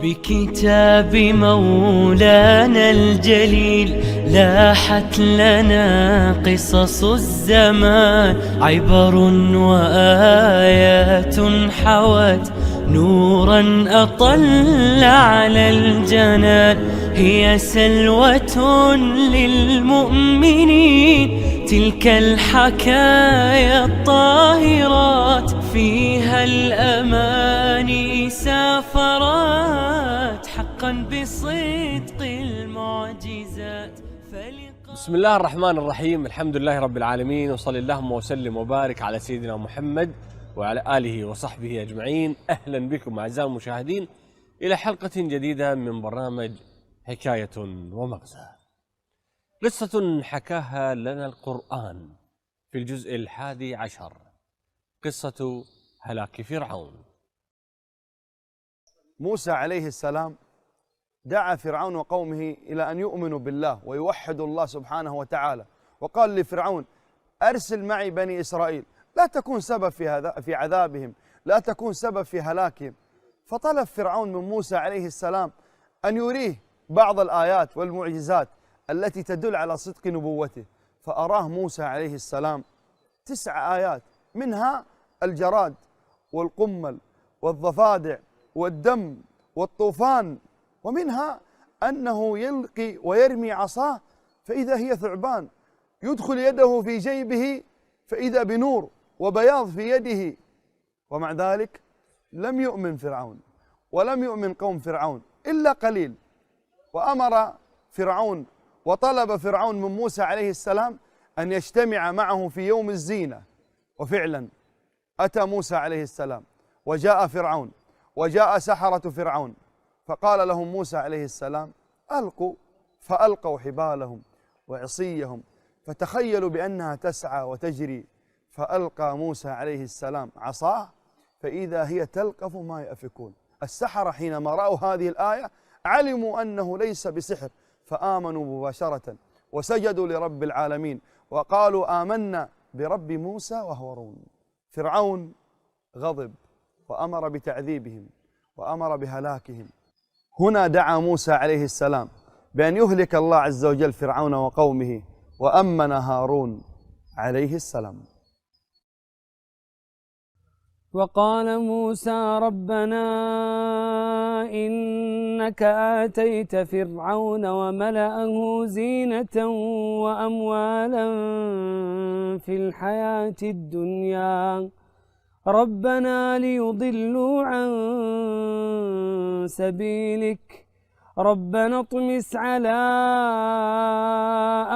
بكتاب مولانا الجليل لاحت لنا قصص الزمان، عبر وآيات حوت نورا أطل على الجنان. هي سلوة للمؤمنين تلك الحكايا الطاهرات، فيها الأماني سافرات حقا بصدق المعجزات. بسم الله الرحمن الرحيم، الحمد لله رب العالمين، وصلى اللهم وسلم وبارك على سيدنا محمد وعلى آله وصحبه أجمعين. أهلا بكم أعزائي المشاهدين إلى حلقة جديدة من برنامج حكاية ومغزى. قصة حكاها لنا القرآن في الجزء 11، قصة هلاك فرعون. موسى عليه السلام دعا فرعون وقومه إلى أن يؤمنوا بالله ويوحدوا الله سبحانه وتعالى، وقال لفرعون: أرسل معي بني إسرائيل، لا تكون سبب في عذابهم، لا تكون سبب في هلاكهم. فطلب فرعون من موسى عليه السلام أن يريه بعض الآيات والمعجزات التي تدل على صدق نبوته، فأراه موسى عليه السلام 9 آيات، منها الجراد والقمل والضفادع والدم والطوفان، ومنها أنه يلقي ويرمي عصاه فإذا هي ثعبان، يدخل يده في جيبه فإذا بنور وبياض في يده. ومع ذلك لم يؤمن فرعون ولم يؤمن قوم فرعون إلا قليل. وأمر فرعون وطلب فرعون من موسى عليه السلام أن يجتمع معه في يوم الزينة، وفعلا أتى موسى عليه السلام وجاء فرعون وجاء سحرة فرعون، فقال لهم موسى عليه السلام: ألقوا، فألقوا حبالهم وعصيهم فتخيلوا بأنها تسعى وتجري، فألقى موسى عليه السلام عصاه فإذا هي تلقف ما يأفكون. السحرة حينما رأوا هذه الآية علموا أنه ليس بسحر، فآمنوا مباشرة وسجدوا لرب العالمين وقالوا: آمنا برب موسى وهارون. فرعون غضب وأمر بتعذيبهم وأمر بهلاكهم. هنا دعا موسى عليه السلام بأن يهلك الله عز وجل فرعون وقومه، وأمن هارون عليه السلام. وقال موسى: ربنا إنك آتيت فرعون وملأه زينة وأموالا في الحياة الدنيا، ربنا ليضلوا عن سبيلك، ربنا اطمس على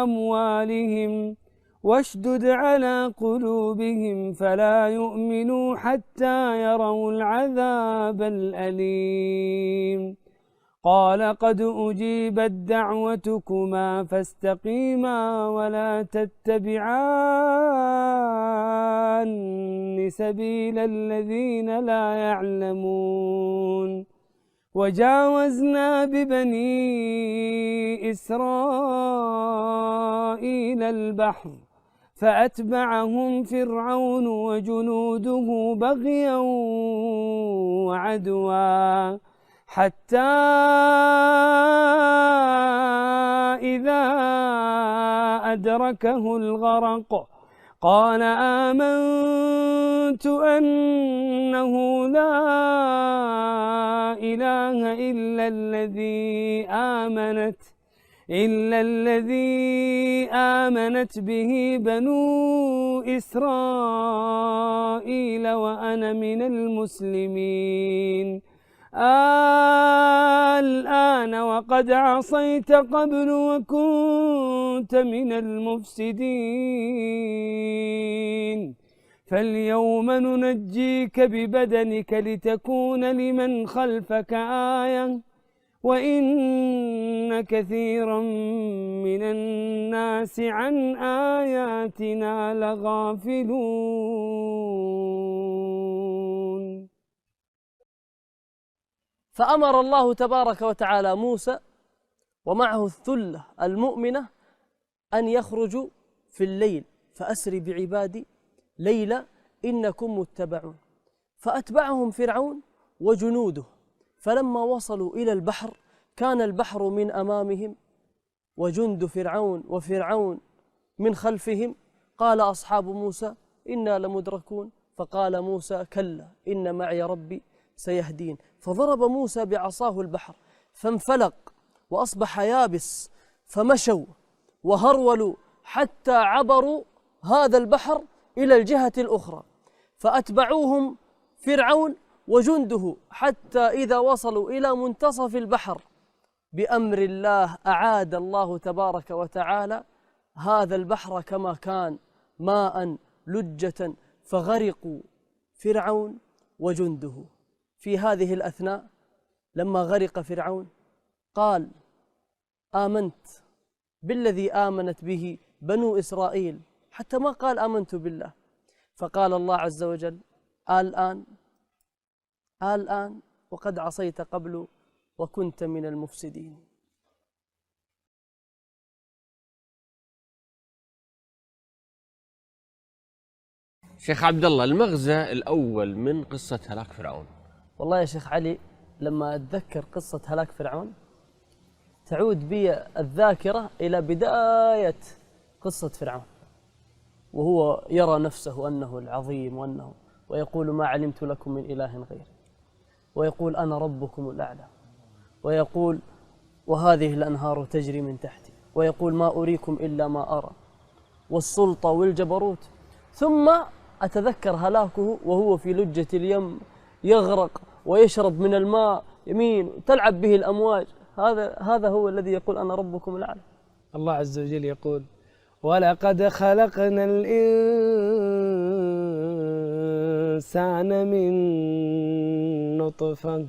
أموالهم واشدد على قلوبهم فلا يؤمنوا حتى يروا العذاب الأليم. قال: قد أجيبت دعوتكما فاستقيما ولا تتبعان سبيل الذين لا يعلمون. وجاوزنا ببني إسرائيل البحر فأتبعهم فرعون وجنوده بغيا وعدوا، حتى إذا أدركه الغرق قال: آمنت أنه لا إله إلا الذي آمنت به بنو إسرائيل وأنا من المسلمين. الآن وقد عصيت قبل وكنت من المفسدين، فاليوم ننجيك ببدنك لتكون لمن خلفك آية، وإن كثيرا من الناس عن آياتنا لغافلون. فأمر الله تبارك وتعالى موسى ومعه الثلة المؤمنة أن يخرجوا في الليل، فأسر بعبادي ليلة إنكم متبعون. فأتبعهم فرعون وجنوده فلما وصلوا إلى البحر كان البحر من أمامهم وجند فرعون وفرعون من خلفهم. قال أصحاب موسى إنا لمدركون، فقال موسى كلا إن معي ربي سيهدين. فضرب موسى بعصاه البحر فانفلق وأصبح يابس، فمشوا وهرولوا حتى عبروا هذا البحر إلى الجهة الأخرى، فأتبعوهم فرعون وجنده حتى إذا وصلوا إلى منتصف البحر بأمر الله أعاد الله تبارك وتعالى هذا البحر كما كان ماء لجة، فغرقوا فرعون وجنده. في هذه الأثناء لما غرق فرعون قال آمنت بالذي آمنت به بنو إسرائيل، حتى ما قال آمنت بالله. فقال الله عز وجل الآن وقد عصيت قبل وكنت من المفسدين. شيخ عبد الله، المغزى الأول من قصة هلاك فرعون. والله يا شيخ علي لما أتذكر قصة هلاك فرعون تعود بي الذاكرة إلى بداية قصة فرعون، وهو يرى نفسه أنه العظيم ويقول ما علمت لكم من إله غيري، ويقول أنا ربكم الأعلى، ويقول وهذه الأنهار تجري من تحتي، ويقول ما أريكم إلا ما أرى، والسلطة والجبروت. ثم أتذكر هلاكه وهو في لجة اليم يغرق ويشرب من الماء يمين تلعب به الأمواج. هذا هو الذي يقول أنا ربكم الأعلى. الله عز وجل يقول ولقد خلقنا الإنسان من نطفة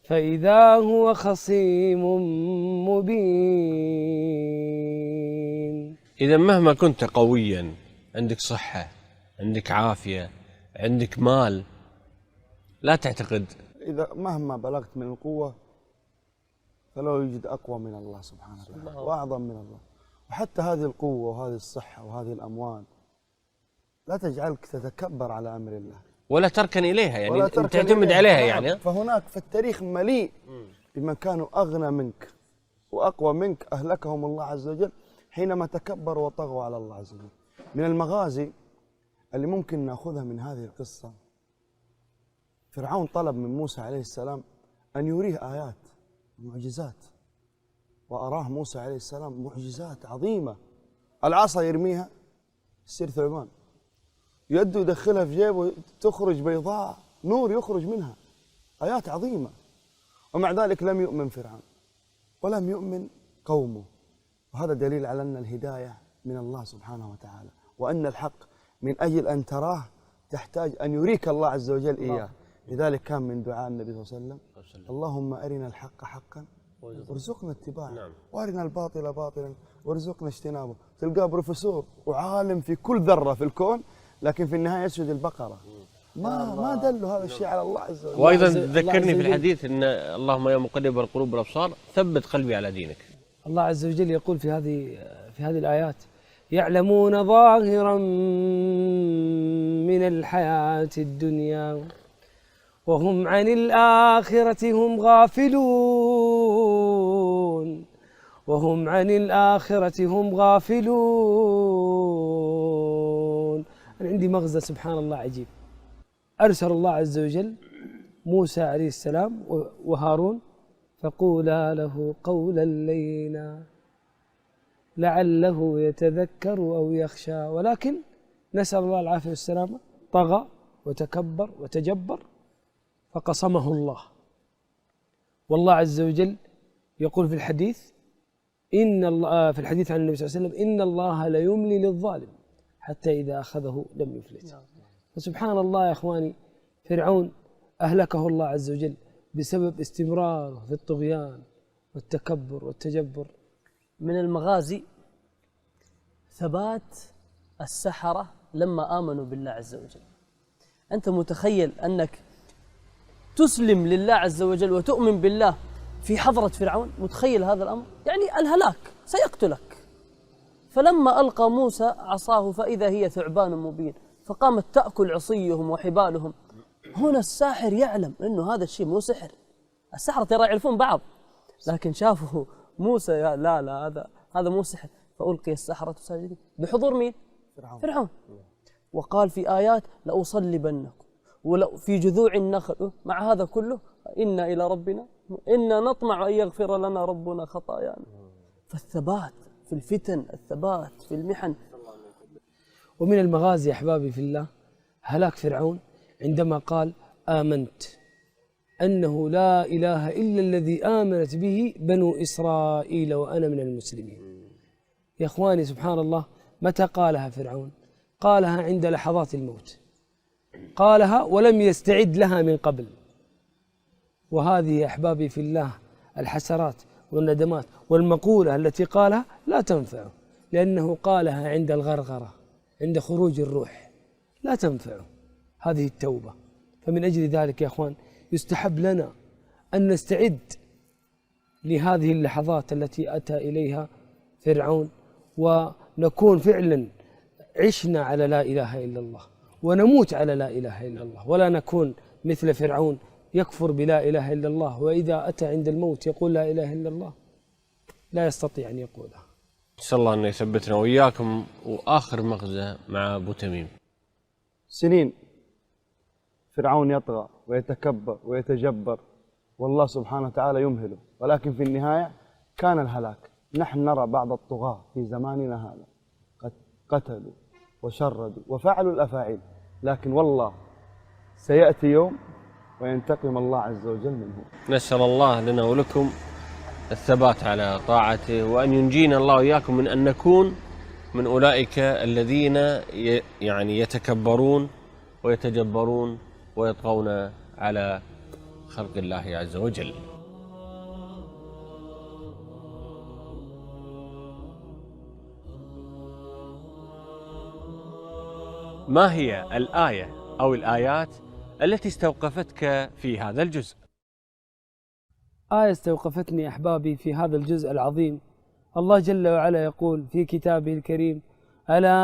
فإذا هو خصيم مبين. إذا مهما كنت قويا، عندك صحة، عندك عافية، عندك مال، لا تعتقد إذا مهما بلغت من القوة فلا يوجد أقوى من الله سبحانه وتعالى وأعظم من الله. وحتى هذه القوة وهذه الصحة وهذه الأموال لا تجعلك تتكبر على أمر الله ولا تركن إليها، يعني تعتمد عليها يعني. فهناك في التاريخ مليء بمن كانوا أغنى منك وأقوى منك أهلكهم الله عز وجل حينما تكبروا وطغوا على الله عز وجل. من المغازي اللي ممكن نأخذها من هذه القصة، فرعون طلب من موسى عليه السلام أن يريه آيات معجزات، وأراه موسى عليه السلام معجزات عظيمة. العصا يرميها تصير ثعبان، يده يدخلها في جيبه تخرج بيضاء، نور يخرج منها، آيات عظيمة. ومع ذلك لم يؤمن فرعون ولم يؤمن قومه، وهذا دليل على أن الهداية من الله سبحانه وتعالى، وأن الحق من أجل أن تراه تحتاج أن يريك الله عز وجل إياه. لذلك كان من دعاء النبي صلى الله عليه وسلم اللهم أرنا الحق حقا وارزقنا اتباعه، وأرنا الباطل باطلا وارزقنا اجتنابه. تلقاه بروفيسور وعالم في كل ذرة في الكون، لكن في النهاية يسجد البقرة. ما دلوا هذا الشيء على الله عز وجل. وأيضا ذكرني في الحديث أن اللهم يا مقلب القلوب والأبصار ثبت قلبي على دينك. الله عز وجل يقول في هذه الآيات يعلمون ظاهرا من الحياة الدنيا وهم عن الآخرة هم غافلون وهم عن الآخرة هم غافلون. أنا عندي مغزى سبحان الله عجيب. أرسل الله عز وجل موسى عليه السلام وهارون فقولا له قولا لينا لعله يتذكر أو يخشى، ولكن نسأل الله العافية والسلامة طغى وتكبر وتجبر فقصمه الله. والله عز وجل يقول في الحديث في الحديث عن النبي صلى الله عليه وسلم إن الله لا يملي للظالم حتى إذا أخذه لم يفلت. فسبحان الله يا إخواني، فرعون أهلكه الله عز وجل بسبب استمراره في الطغيان والتكبر والتجبر. من المغازي ثبات السحرة لما آمنوا بالله عز وجل. أنت متخيل أنك تسلم لله عز وجل وتؤمن بالله في حضرة فرعون؟ متخيل هذا الأمر؟ يعني الهلاك سيقتلك. فلما ألقى موسى عصاه فإذا هي ثعبان مبين فقامت تأكل عصيهم وحبالهم. هنا الساحر يعلم أنه هذا الشيء مو سحر، السحرة ترى يعرفون بعض، لكن شافوا موسى لا هذا مو سحر، فألقي السحرة ساجدين بحضور مين؟ فرعون. وقال في آيات لأصلبنكم في جذوع النخل. مع هذا كله إنا إلى ربنا إنا نطمع أن يغفر لنا ربنا خطايانا. فالثبات في الفتن، الثبات في المحن. ومن المغازي أحبابي في الله هلاك فرعون عندما قال آمنت أنه لا إله إلا الذي آمنت به بنو إسرائيل وأنا من المسلمين. يا إخواني سبحان الله، متى قالها فرعون؟ قالها عند لحظات الموت، قالها ولم يستعد لها من قبل. وهذه أحبابي في الله الحسرات والندمات والمقولة التي قالها لا تنفعه، لأنه قالها عند الغرغرة، عند خروج الروح، لا تنفعه هذه التوبة. فمن أجل ذلك يا أخوان يستحب لنا أن نستعد لهذه اللحظات التي أتى إليها فرعون، ونكون فعلا عشنا على لا إله إلا الله ونموت على لا إله إلا الله، ولا نكون مثل فرعون يكفر بلا إله إلا الله، وإذا أتى عند الموت يقول لا إله إلا الله لا يستطيع أن يقولها. نسأل الله أن يثبتنا وإياكم. وآخر مغزى مع أبو تميم. سنين فرعون يطغى ويتكبر ويتجبر، والله سبحانه وتعالى يمهله، ولكن في النهاية كان الهلاك. نحن نرى بعض الطغاة في زماننا هذا قد قتلوا وشردوا وفعلوا الأفاعيل، لكن والله سيأتي يوم وينتقم الله عز وجل منه. نسأل الله لنا ولكم الثبات على طاعته، وأن ينجينا الله وإياكم من أن نكون من أولئك الذين يعني يتكبرون ويتجبرون ويطغون على خلق الله عز وجل. ما هي الآية أو الآيات التي استوقفتك في هذا الجزء؟ آية استوقفتني أحبابي في هذا الجزء العظيم، الله جل وعلا يقول في كتابه الكريم: ألا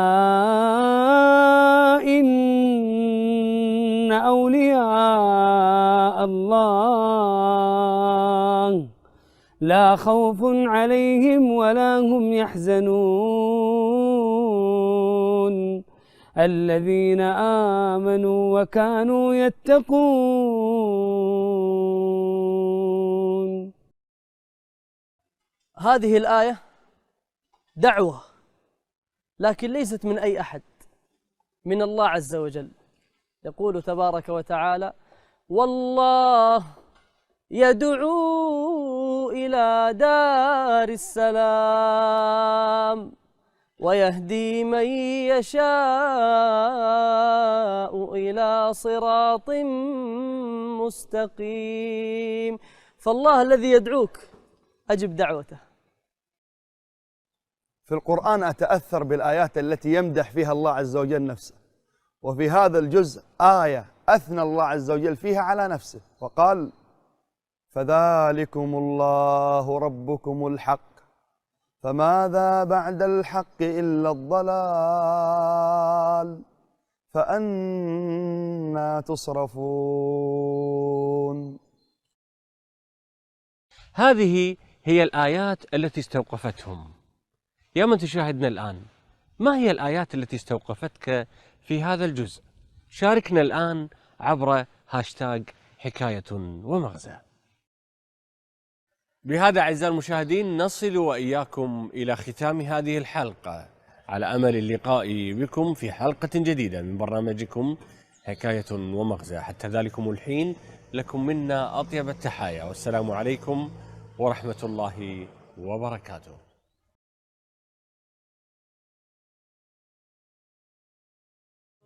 إن أولياء الله لا خوف عليهم ولا هم يحزنون الذين آمنوا وكانوا يتقون. هذه الآية دعوة، لكن ليست من أي أحد، من الله عز وجل. يقول تبارك وتعالى: والله يدعو إلى دار السلام ويهدي من يشاء إلى صراط مستقيم. فالله الذي يدعوك أجب دعوته. في القرآن أتأثر بالآيات التي يمدح فيها الله عز وجل نفسه، وفي هذا الجزء آية أثنى الله عز وجل فيها على نفسه وقال: فذلكم الله ربكم الحق فماذا بعد الحق إلا الضلال فأنى تصرفون. هذه هي الآيات التي استوقفتهم. يا من تشاهدنا الآن، ما هي الآيات التي استوقفتك في هذا الجزء؟ شاركنا الآن عبر هاشتاج حكاية ومغزى. بهذا أعزائي المشاهدين نصل وإياكم إلى ختام هذه الحلقة، على أمل اللقاء بكم في حلقة جديدة من برنامجكم حكاية ومغزى. حتى ذلكم الحين لكم منا أطيب التحايا، والسلام عليكم ورحمة الله وبركاته.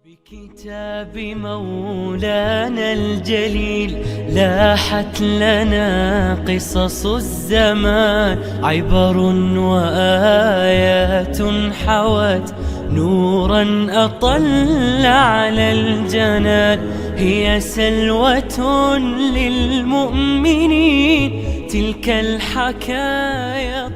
بكتاب مولانا الجليل لاحت لنا قصص الزمان، عبر وآيات حوت نورا أطل على الجنان، هي سلوة للمؤمنين تلك الحكايا